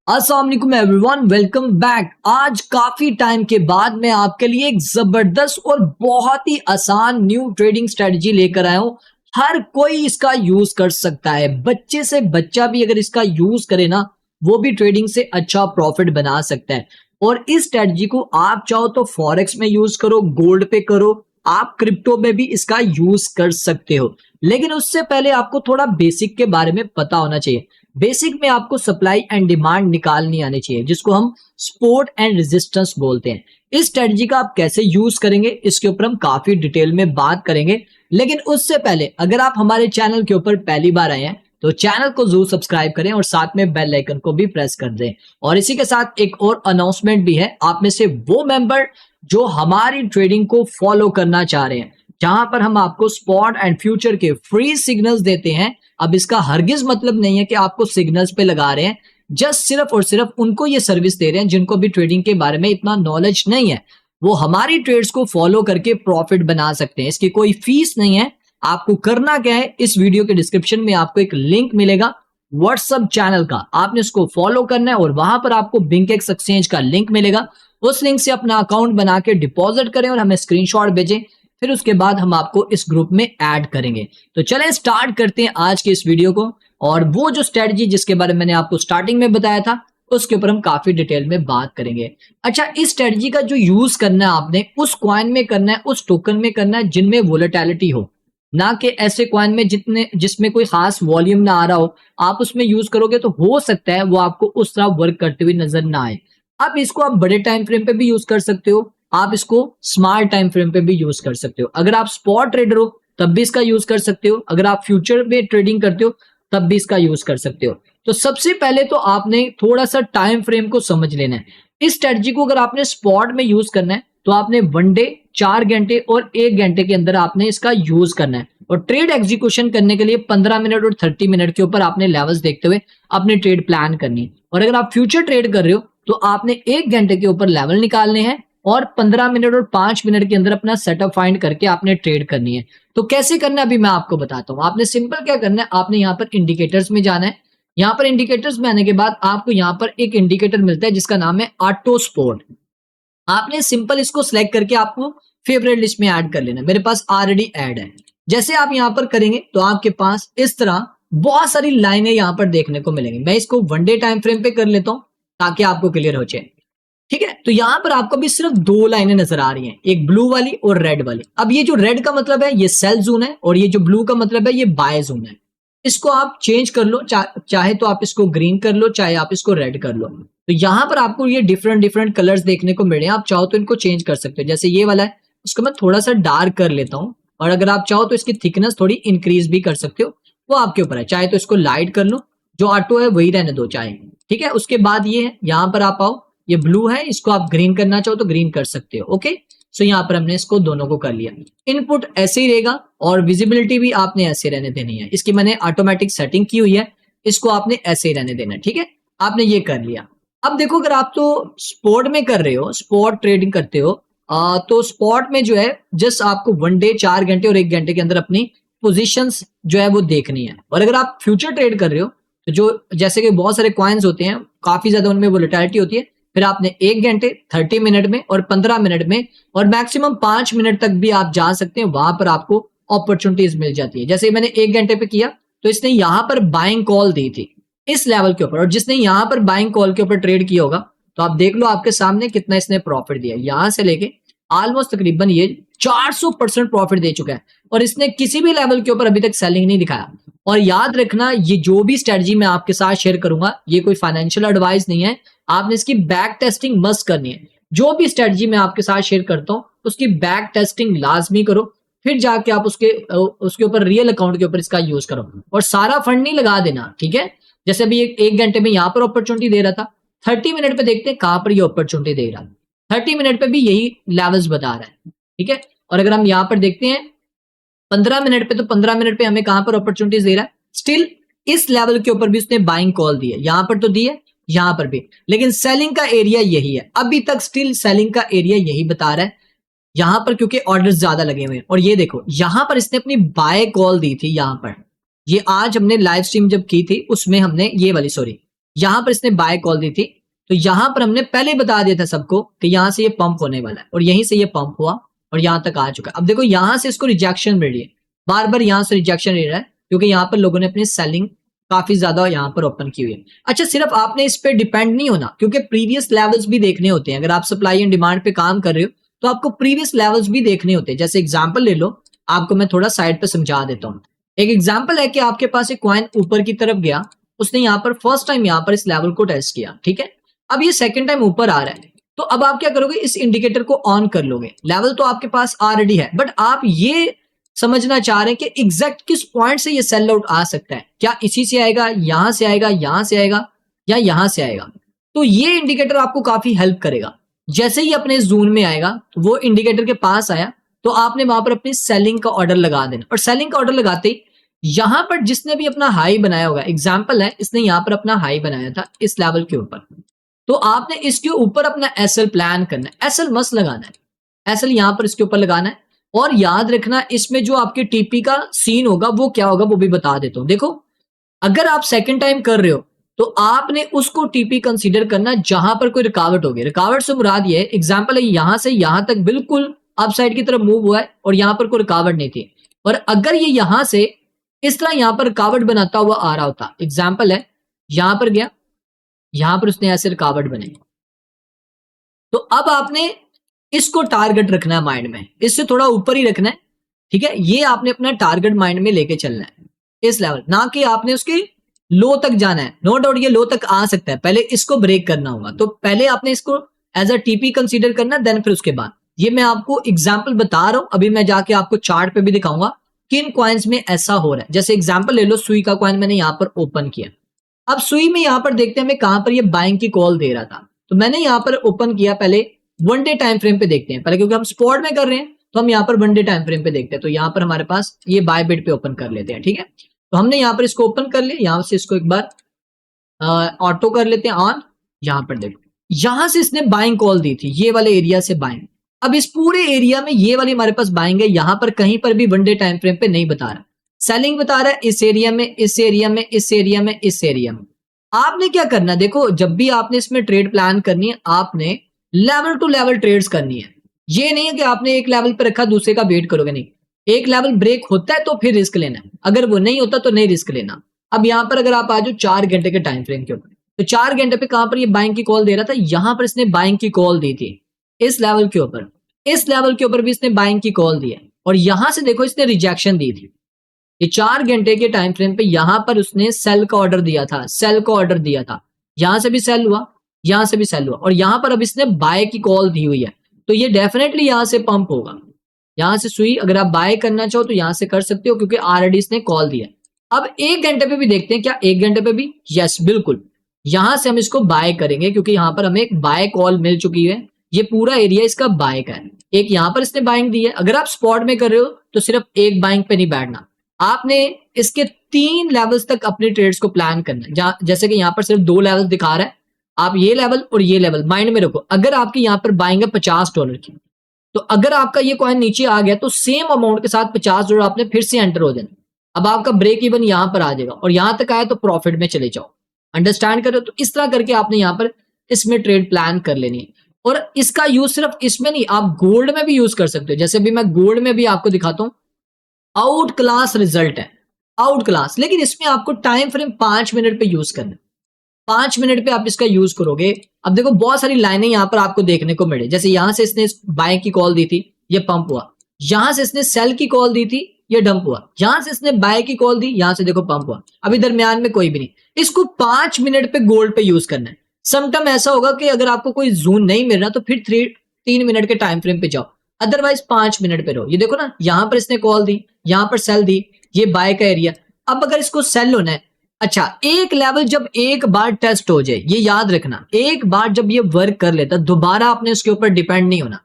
अस्सलाम वालेकुम everyone, welcome back. आज काफी टाइम के बाद मैं आपके लिए एक जबरदस्त और बहुत ही आसान न्यू ट्रेडिंग स्ट्रेटजी लेकर आया हूं। हर कोई इसका यूज कर सकता है, बच्चे से बच्चा भी अगर इसका यूज करे ना, वो भी ट्रेडिंग से अच्छा प्रॉफिट बना सकता है। और इस स्ट्रेटजी को आप चाहो तो फॉरेक्स में यूज करो, गोल्ड पे करो, आप क्रिप्टो में भी इसका यूज कर सकते हो। लेकिन उससे पहले आपको थोड़ा बेसिक के बारे में पता होना चाहिए। बेसिक में आपको सप्लाई एंड डिमांड निकालनी आनी चाहिए, जिसको हम सपोर्ट एंड रेजिस्टेंस बोलते हैं। इस स्ट्रेटजी का आप कैसे यूज करेंगे, इसके ऊपर हम काफी डिटेल में बात करेंगे। लेकिन उससे पहले अगर आप हमारे चैनल के ऊपर पहली बार आए हैं तो चैनल को जरूर सब्सक्राइब करें और साथ में बेल आइकन को भी प्रेस कर दें। और इसी के साथ एक और अनाउंसमेंट भी है, आप में से वो मेंबर जो हमारी ट्रेडिंग को फॉलो करना चाह रहे हैं, जहां पर हम आपको स्पॉट एंड फ्यूचर के फ्री सिग्नल्स देते हैं। अब इसका हरगिज मतलब नहीं है कि आपको सिग्नल्स पे लगा रहे हैं, जस्ट सिर्फ और सिर्फ उनको ये सर्विस दे रहे हैं जिनको भी ट्रेडिंग के बारे में इतना नॉलेज नहीं है। वो हमारी ट्रेड्स को फॉलो करके प्रॉफिट बना सकते हैं। इसकी कोई फीस नहीं है। आपको करना क्या है, इस वीडियो के डिस्क्रिप्शन में आपको एक लिंक मिलेगा व्हाट्सएप चैनल का, आपने उसको फॉलो करना है और वहां पर आपको बिंकेक्स एक्सचेंज का लिंक मिलेगा। उस लिंक से अपना अकाउंट बना के डिपॉजिट करें और हमें स्क्रीनशॉट भेजें, फिर उसके बाद हम आपको इस ग्रुप में ऐड करेंगे। तो चलें स्टार्ट करते हैं आज के इस वीडियो को। और वो जो स्ट्रेटजी जिसके बारे में मैंने आपको स्टार्टिंग में बताया था, उसके ऊपर हम काफी डिटेल में बात करेंगे। अच्छा, इस स्ट्रेटजी का जो यूज करना है आपने उस कॉइन में करना है, उस टोकन में करना है जिनमें वोलेटिलिटी हो, ना कि ऐसे कॉइन में जिसमें कोई खास वॉल्यूम ना आ रहा हो। आप उसमें यूज करोगे तो हो सकता है वो आपको उस तरह वर्क करते हुए नजर ना आए। अब इसको आप बड़े टाइम फ्रेम पे भी यूज कर सकते हो, आप इसको स्मॉल टाइम फ्रेम पे भी यूज कर सकते हो। अगर आप स्पॉट ट्रेडर हो तब भी इसका यूज कर सकते हो, अगर आप फ्यूचर में ट्रेडिंग करते हो तब भी इसका यूज कर सकते हो। तो सबसे पहले तो आपने थोड़ा सा टाइम फ्रेम को समझ लेना है। इस स्ट्रेटजी को अगर आपने स्पॉट में यूज करना है तो आपने 1 डे, 4 घंटे और 1 घंटे के अंदर आपने इसका यूज करना है। और ट्रेड एग्जीक्यूशन करने के लिए 15 मिनट और 30 मिनट के ऊपर आपने लेवल्स देखते हुए अपनी ट्रेड प्लान करनी है। और अगर आप फ्यूचर ट्रेड कर रहे हो तो आपने 1 घंटे के ऊपर लेवल निकालने हैं और 15 मिनट और 5 मिनट के अंदर अपना सेटअप फाइंड करके आपने ट्रेड करनी है। तो कैसे करना है अभी मैं आपको बताता हूं। आपने सिंपल क्या करना है, आपने यहाँ पर इंडिकेटर्स में जाना है। यहाँ पर इंडिकेटर्स में आने के बाद आपको यहाँ पर एक इंडिकेटर मिलता है जिसका नाम है ऑटो स्पोर्ट। आपने सिंपल इसको सिलेक्ट करके आपको फेवरेट लिस्ट में ऐड कर लेना। मेरे पास ऑलरेडी ऐड है। जैसे आप यहाँ पर करेंगे तो आपके पास इस तरह बहुत सारी लाइनें यहाँ पर देखने को मिलेंगी। मैं इसको 1 डे टाइम फ्रेम पे कर लेता हूँ ताकि आपको क्लियर हो जाए। ठीक है, तो यहां पर आपको भी सिर्फ 2 लाइनें नजर आ रही हैं, एक ब्लू वाली और रेड वाली। अब ये जो रेड का मतलब है ये सेल जोन है और ये जो ब्लू का मतलब है ये बाय जोन है। इसको आप चेंज कर लो, चाहे तो आप इसको ग्रीन कर लो, चाहे आप इसको रेड कर लो। तो यहां पर आपको ये डिफरेंट डिफरेंट कलर्स देखने को मिल रहे हैं। आप चाहो तो इनको चेंज कर सकते हो। जैसे ये वाला है, उसको मैं थोड़ा सा डार्क कर लेता हूं और अगर आप चाहो तो इसकी थिकनेस थोड़ी इंक्रीज भी कर सकते हो, वो आपके ऊपर है। चाहे तो इसको लाइट कर लो, जो ऑटो है वही रहने दो चाहे। ठीक है, उसके बाद ये है, यहां पर आप आओ, ये ब्लू है, इसको आप ग्रीन करना चाहो तो ग्रीन कर सकते हो। ओके, सो यहाँ पर हमने इसको दोनों को कर लिया। इनपुट ऐसे ही रहेगा और विजिबिलिटी भी आपने ऐसे रहने देनी है। इसकी मैंने ऑटोमेटिक सेटिंग की हुई है, इसको आपने ऐसे ही रहने देना है। ठीक है, आपने ये कर लिया। अब देखो, अगर आप तो स्पॉट में कर रहे हो, स्पॉट ट्रेडिंग करते हो, तो स्पॉट में जो है जस्ट आपको 1 डे, 4 घंटे और 1 घंटे के अंदर अपनी पोजिशंस जो है वो देखनी है। और अगर आप फ्यूचर ट्रेड कर रहे हो तो जो जैसे कि बहुत सारे कॉइन्स होते हैं, काफी ज्यादा उनमें वोलेटिलिटी होती है, फिर आपने 1 घंटे, 30 मिनट में और 15 मिनट में और मैक्सिमम 5 मिनट तक भी आप जा सकते हैं। वहां पर आपको अपॉर्चुनिटीज मिल जाती है। जैसे मैंने 1 घंटे पे किया तो इसने यहां पर बाइंग कॉल दी थी इस लेवल के ऊपर, और जिसने यहां पर बाइंग कॉल के ऊपर ट्रेड किया होगा तो आप देख लो आपके सामने कितना इसने प्रॉफिट दिया। यहां से लेके ऑलमोस्ट तकरीबन ये 400% प्रॉफिट दे चुका है और इसने किसी भी लेवल के ऊपर अभी तक सेलिंग नहीं दिखाया। और याद रखना, ये जो भी स्ट्रेटजी मैं आपके साथ शेयर करूंगा ये कोई फाइनेंशियल एडवाइस नहीं है। आपने इसकी बैक टेस्टिंग मस्ट करनी है। जो भी स्ट्रेटजी मैं आपके साथ शेयर करता हूं उसकी बैक टेस्टिंग लाजमी करो, फिर जाके आप उसके ऊपर रियल अकाउंट के ऊपर इसका यूज करो। और सारा फंड नहीं लगा देना। ठीक है, जैसे अभी 1 घंटे में यहां पर अपॉर्चुनिटी दे रहा था, 30 मिनट पे देखते हैं कहां पर ये अपॉर्चुनिटी दे रहा है। 30 मिनट पे भी यही लेवल्स बता रहा है। ठीक है, और अगर हम यहां पर देखते हैं 15 मिनट पे, तो 15 मिनट पे हमें कहां पर अपॉर्चुनिटीज दे रहा है, स्टिल इस लेवल के ऊपर भी उसने बाइंग कॉल दी है। यहां पर तो दी है, यहां पर भी, लेकिन सेलिंग का एरिया यही है। अभी तक स्टिल सेलिंग का एरिया यही बता रहा है यहां पर, क्योंकि ऑर्डर्स ज्यादा लगे हुए हैं। और ये देखो यहां पर इसने अपनी बाय कॉल दी थी। यहां पर ये आज हमने लाइव स्ट्रीम जब की थी उसमें हमने ये वाली, सॉरी, यहां पर इसने बाय कॉल दी थी, तो यहां पर हमने पहले ही बता दिया था सबको कि यहां से ये पंप होने वाला है और यहीं से ये पंप हुआ और यहां तक आ चुका है। अब देखो यहां से इसको रिजेक्शन मिल रही है, बार बार यहां से रिजेक्शन मिल रहा है क्योंकि यहां पर लोगों ने अपनी सेलिंग काफी ज्यादा यहां पर ओपन की हुई है। अच्छा, सिर्फ आपने इस पे डिपेंड नहीं होना क्योंकि प्रीवियस लेवल्स भी देखने होते हैं। अगर आप सप्लाई एंड डिमांड पे काम कर रहे हो तो आपको प्रीवियस लेवल्स भी देखने होते हैं। जैसे एग्जांपल ले लो, आपको मैं थोड़ा साइड पे समझा देता हूँ। एक एग्जांपल है कि आपके पास एक कॉइन ऊपर की तरफ गया, उसने यहाँ पर फर्स्ट टाइम यहाँ पर इस लेवल को टेस्ट किया, ठीक है। अब ये सेकंड टाइम ऊपर आ रहा है, तो अब आप क्या करोगे, इस इंडिकेटर को ऑन कर लोगे। लेवल तो आपके पास ऑलरेडी है, बट आप ये समझना चाह रहे हैं कि एग्जैक्ट किस पॉइंट से ये सेल आउट आ सकता है, क्या इसी से आएगा, यहां से आएगा, यहां से आएगा या यहां से आएगा। तो ये इंडिकेटर आपको काफी हेल्प करेगा। जैसे ही अपने जोन में आएगा, वो इंडिकेटर के पास आया तो आपने वहां पर अपनी सेलिंग का ऑर्डर लगा देना, और सेलिंग का ऑर्डर लगाते ही यहां पर जिसने भी अपना हाई बनाया होगा, एग्जाम्पल है इसने यहां पर अपना हाई बनाया था इस लेवल के ऊपर, तो आपने इसके ऊपर अपना एसएल प्लान करना है। एसएल मस्त लगाना है, एसएल यहां पर इसके ऊपर लगाना है। और याद रखना, इसमें जो आपके टीपी का सीन होगा वो क्या होगा वो भी बता देता हूं। देखो, अगर आप सेकंड टाइम कर रहे हो तो आपने उसको टीपी कंसीडर करना जहां पर कोई रुकावट होगी। रुकावट से मुराद ये है, एग्जाम्पल है यहां से यहां तक बिल्कुल अप साइड की तरफ मूव हुआ है और यहां पर कोई रुकावट नहीं थी, और अगर ये यहां से इस तरह यहां पर रुकावट बनाता हुआ आ रहा होता, एग्जाम्पल है यहां पर गया, यहां पर उसने ऐसे रुकावट बनाई, तो अब आपने इसको टारगेट रखना है माइंड में, इससे थोड़ा ऊपर ही रखना है, ठीक है। ये आपने अपना टारगेट माइंड में लेके चलना है इस लेवल, ना कि आपने उसकी लो तक जाना है। नो डाउट ये लो तक आ सकता है, पहले इसको ब्रेक करना होगा, तो पहले आपने इसको एज अ टीपी कंसीडर करना, देन फिर उसके बाद ये मैं आपको एग्जाम्पल बता रहा हूं। अभी मैं जाके आपको चार्ट पे भी दिखाऊंगा किन कॉइन्स में ऐसा हो रहा है। जैसे एग्जाम्पल ले लो, सुई का कॉइन मैंने यहां पर ओपन किया। अब सुई में यहां पर देखते हैं हमें कहां पर ये बाइंग की कॉल दे रहा था, तो मैंने यहां पर ओपन किया। पहले वन डे टाइम फ्रेम पे देखते हैं पहले, क्योंकि हम स्पॉट में कर रहे हैं तो हम यहाँ पर वन डे टाइम फ्रेम पे देखते हैं। तो यहाँ पर हमारे पास ये बाय बिड पे ओपन कर लेते हैं, ठीक है। तो हमने यहाँ पर इसको ओपन कर लिया, यहाँ से इसको एक बार ऑटो कर लेते हैं ऑन। यहाँ पर देखो, यहां से इसने बाइंग कॉल दी थी, ये वाले एरिया से बाइंग। अब इस पूरे एरिया में ये वाली हमारे पास बाइंग है, यहां पर कहीं पर भी वन डे टाइम फ्रेम पे नहीं बता रहा, सेलिंग बता रहा है इस एरिया में, इस एरिया में, इस एरिया में, इस एरिया में। आपने क्या करना है, देखो जब भी आपने इसमें ट्रेड प्लान करनी है, आपने लेवल टू लेवल ट्रेड्स करनी है। ये नहीं है कि आपने एक लेवल पर रखा दूसरे का वेट करोगे, नहीं। एक लेवल ब्रेक होता है तो फिर रिस्क लेना है, अगर वो नहीं होता तो नहीं रिस्क लेना। अब यहां पर अगर आप आ जाओ 4 घंटे के टाइम फ्रेम के ऊपर, तो 4 घंटे पे कहां पर ये बाइंग की कॉल दे रहा था, यहां पर इसने बाइंग की कॉल दी थी इस लेवल के ऊपर, इस लेवल के ऊपर भी इसने बाइंग की कॉल दी है, और यहां से देखो इसने रिजेक्शन दी थी। ये 4 घंटे के टाइम फ्रेम पे यहां पर उसने सेल का ऑर्डर दिया था, सेल का ऑर्डर दिया था, यहां से भी सेल हुआ, यहां से भी सेल हुआ, और यहां पर अब इसने बाय की कॉल दी हुई है, तो ये डेफिनेटली यहां से पंप होगा। यहां से सुई अगर आप बाय करना चाहो तो यहां से कर सकते हो, क्योंकि ऑलरेडी इसने कॉल दिया। अब 1 घंटे पे भी देखते हैं, क्या 1 घंटे पे भी, यस बिल्कुल, यहां से हम इसको बाय करेंगे क्योंकि यहां पर हमें एक बाय कॉल मिल चुकी है। ये पूरा एरिया इसका बाय का है, एक यहां पर इसने बाइंग दी है। अगर आप स्पॉट में कर रहे हो तो सिर्फ एक बाइंग पे नहीं बैठना, आपने इसके 3 लेवल्स तक अपने ट्रेड्स को प्लान करना है। जैसे कि यहां पर सिर्फ 2 लेवल दिखा रहा है, आप ये लेवल और ये लेवल माइंड में रखो। अगर आपकी यहां पर बाइंग है $50 की, तो अगर आपका ये कॉइन नीचे आ गया तो सेम अमाउंट के साथ $50 आपने फिर से एंटर हो जाना। अब आपका ब्रेक इवन यहां पर आ जाएगा, और यहां तक आया तो प्रॉफिट में चले जाओ। अंडरस्टैंड करो, तो इस तरह करके आपने यहां पर इसमें ट्रेड प्लान कर लेनी है। और इसका यूज सिर्फ इसमें नहीं, आप गोल्ड में भी यूज कर सकते हो। जैसे अभी मैं गोल्ड में भी आपको दिखाता हूं, आउट क्लास रिजल्ट है, आउट क्लास। लेकिन इसमें आपको टाइम फ्रेम 5 मिनट पे यूज करना है, 5 मिनट पे आप इसका यूज करोगे। अब देखो बहुत सारी लाइनें यहां पर आपको देखने को मिले, जैसे यहां से इसने बाय की कॉल दी थी, ये पंप हुआ। यहां से इसने सेल की कॉल दी थी, ये डंप हुआ। यहां से इसने बाय की कॉल दी, यहां से देखो पंप हुआ। अभी दरमियान में कोई भी नहीं। इसको 5 मिनट पे गोल्ड पे यूज करना है। समटाइम ऐसा होगा कि अगर आपको कोई जोन नहीं मिल रहा तो फिर 3 मिनट के टाइम फ्रेम पे जाओ, अदरवाइज 5 मिनट पे रहो। ये देखो ना, यहां पर इसने कॉल दी, यहां पर सेल दी, ये बाय का एरिया। अब अगर इसको सेल होना है, अच्छा, एक लेवल जब एक बार टेस्ट हो जाए, ये याद रखना, एक बार जब ये वर्क कर लेता दोबारा आपने उसके ऊपर डिपेंड नहीं होना।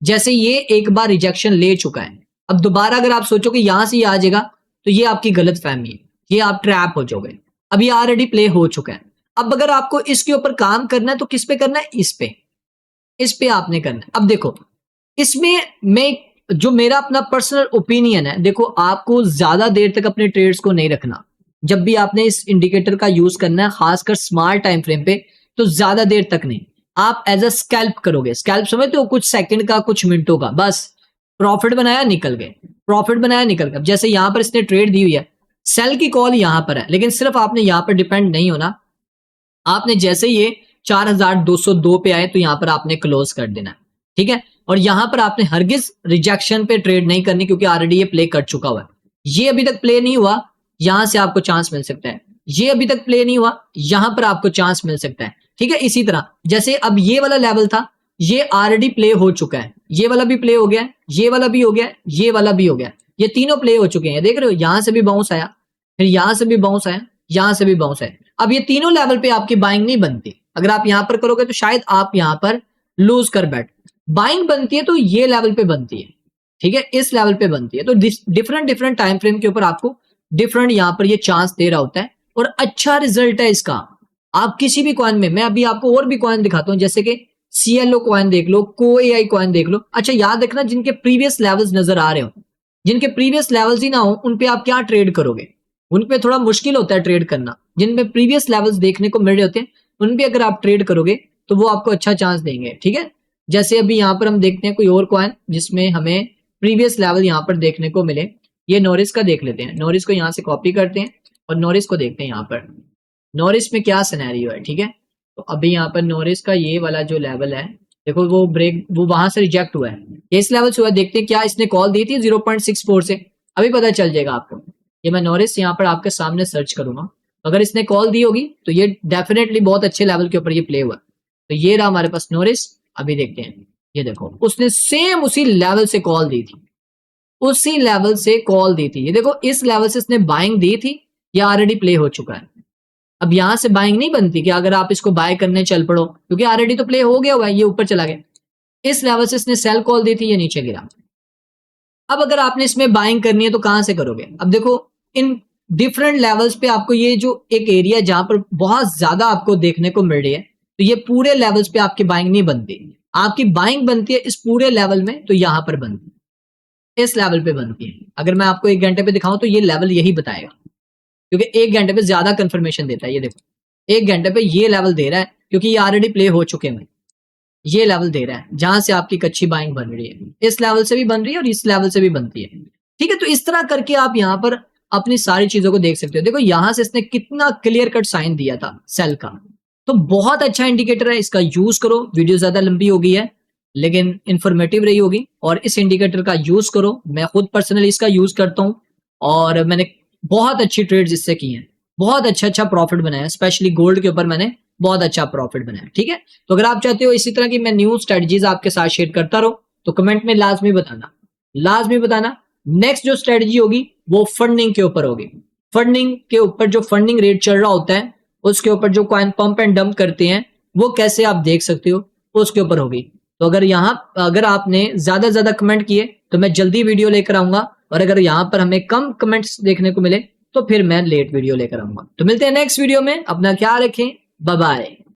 जैसे ये एक बार रिजेक्शन ले चुका है, अब दोबारा अगर आप सोचो कि यहां से ये आ जाएगा तो ये आपकी गलत फहमी है, ये आप ट्रैप हो जाओगे। अब ये ऑलरेडी प्ले हो चुका है। अब अगर आपको इसके ऊपर काम करना है तो किस पे करना है, इस पे आपने करना है। अब देखो इसमें मैं जो मेरा अपना पर्सनल ओपिनियन है, देखो आपको ज्यादा देर तक अपने ट्रेड्स को नहीं रखना। जब भी आपने इस इंडिकेटर का यूज करना है, खासकर स्मॉल टाइम फ्रेम पे, तो ज्यादा देर तक नहीं, आप एज अ स्कैल्प करोगे। स्कैल्प समझते हो, कुछ सेकंड का, कुछ मिनटों का, बस प्रॉफिट बनाया निकल गए, प्रॉफिट बनाया निकल गए। जैसे यहां पर इसने ट्रेड दी हुई है, सेल की कॉल यहां पर है, लेकिन सिर्फ आपने यहां पर डिपेंड नहीं होना। आपने जैसे ये 4202 पे आए तो यहां पर आपने क्लोज कर देना है, ठीक है। और यहां पर आपने हरगिज रिजेक्शन पे ट्रेड नहीं करनी, क्योंकि ऑलरेडी ये प्ले कर चुका हुआ है। ये अभी तक प्ले नहीं हुआ, यहां से आपको चांस मिल सकता है। ये अभी तक प्ले नहीं हुआ, यहां पर आपको चांस मिल सकता है, ठीक है। इसी तरह जैसे अब ये वाला लेवल था, ये ऑलरेडी प्ले हो चुका है, ये वाला भी प्ले हो गया, ये वाला भी हो गया, ये वाला भी हो गया, ये तीनों प्ले हो चुके हैं। देख रहे हो, यहां से भी बाउंस आया, फिर यहां से भी बाउंस आया, यहां से भी बाउंस आया। अब ये तीनों लेवल पे आपकी बाइंग नहीं बनती। अगर आप यहां पर करोगे तो शायद आप यहां पर लूज कर बैठ। बाइंग बनती है तो ये लेवल पे बनती है, ठीक है, इस लेवल पे बनती है। तो डिफरेंट डिफरेंट टाइम फ्रेम के ऊपर आपको डिफरेंट यहां पर ये चांस दे रहा होता है, और अच्छा रिजल्ट है इसका। आप किसी भी कॉइन में, मैं अभी आपको और भी कॉइन दिखाता हूं, जैसे कि CLO कॉइन देख लो, कोएआई कॉइन देख लो। अच्छा याद रखना, जिनके प्रीवियस लेवल्स नजर आ रहे हो, जिनके प्रीवियस लेवल्स ही ना हो, उन पे आप क्या ट्रेड करोगे? उन पे थोड़ा मुश्किल होता है ट्रेड करना। जिनमें प्रीवियस लेवल्स देखने को मिल रहे होते हैं, उन पे अगर आप ट्रेड करोगे तो वो आपको अच्छा चांस देंगे, ठीक है। जैसे अभी यहाँ पर हम देखते हैं कोई और कॉइन जिसमें हमें प्रीवियस लेवल यहाँ पर देखने को मिले। ये नॉरिस का देख लेते हैं, नॉरिस को यहाँ से कॉपी करते हैं और नॉरिस को देखते हैं यहाँ पर नॉरिस में क्या सिनेरियो है, ठीक है। तो अभी यहाँ पर नॉरिस का ये वाला जो लेवल है, देखो वो ब्रेक, वो वहां से रिजेक्ट हुआ है, इस लेवल से हुआ। देखते हैं क्या इसने कॉल दी थी 0.64 से, अभी पता चल जाएगा आपको। ये मैं नॉरिस यहाँ पर आपके सामने सर्च करूंगा, अगर इसने कॉल दी होगी तो ये डेफिनेटली बहुत अच्छे लेवल के ऊपर ये प्ले हुआ। तो ये रहा हमारे पास नॉरिस। अभी देखते हैं, ये देखो उसने सेम उसी लेवल से कॉल दी थी, उसी लेवल से कॉल दी थी। ये देखो इस लेवल से इसने बाइंग दी थी, ये ऑलरेडी प्ले हो चुका है। अब यहां से बाइंग नहीं बनती कि अगर आप इसको बाय करने चल पड़ो, क्योंकि ऑलरेडी तो प्ले हो गया हुआ है, ये ऊपर चला गया। इस लेवल से इसने सेल कॉल दी थी, ये नीचे गिरा। अब अगर आपने इसमें बाइंग करनी है तो कहां से करोगे? अब देखो इन डिफरेंट लेवल्स पे आपको ये जो एक एरिया जहां पर बहुत ज्यादा आपको देखने को मिल रही है, तो ये पूरे लेवल्स पे आपकी बाइंग नहीं बनती। आपकी बाइंग बनती है इस पूरे लेवल में, तो यहां पर बनती है, इस लेवल पे बनती है। अगर मैं आपको 1 घंटे पे दिखाऊं तो ये लेवल यही बताएगा, क्योंकि 1 घंटे पे ज्यादा कंफर्मेशन देता है। ये देखो 1 घंटे पे ये लेवल दे रहा है, क्योंकि ये ऑलरेडी प्ले हो चुके हैं। ये लेवल दे रहा है जहां से आपकी अच्छी बाइंग बन रही है, इस लेवल से भी बन रही है और इस लेवल से भी बनती है, ठीक है। तो इस तरह करके आप यहाँ पर अपनी सारी चीजों को देख सकते हो। देखो यहां से इसने कितना क्लियर कट साइन दिया था सेल का, तो बहुत अच्छा इंडिकेटर है, इसका यूज करो। वीडियो ज्यादा लंबी हो गई है लेकिन इंफॉर्मेटिव रही होगी, और इस इंडिकेटर का यूज करो। मैं खुद पर्सनली इसका यूज करता हूँ और मैंने बहुत अच्छी ट्रेड्स इससे की हैं, बहुत अच्छा प्रॉफिट बनाया, स्पेशली गोल्ड के ऊपर मैंने बहुत अच्छा प्रॉफिट बनाया, ठीक है। तो अगर आप चाहते हो इसी तरह की मैं न्यू स्ट्रेटजीज आपके साथ शेयर करता रहूं, तो कमेंट में लाजमी बताना, लाजमी बताना। नेक्स्ट जो स्ट्रेटजी होगी वो फंडिंग के ऊपर होगी। फंडिंग के ऊपर जो फंडिंग रेट चल रहा होता है, उसके ऊपर जो कॉइन पंप एंड डंप करते हैं, वो कैसे आप देख सकते हो, उसके ऊपर होगी। तो अगर आपने ज्यादा कमेंट किए तो मैं जल्दी वीडियो लेकर आऊंगा, और अगर यहाँ पर हमें कम कमेंट्स देखने को मिले तो फिर मैं लेट वीडियो लेकर आऊंगा। तो मिलते हैं नेक्स्ट वीडियो में, अपना ख्याल रखें, बाय बाय।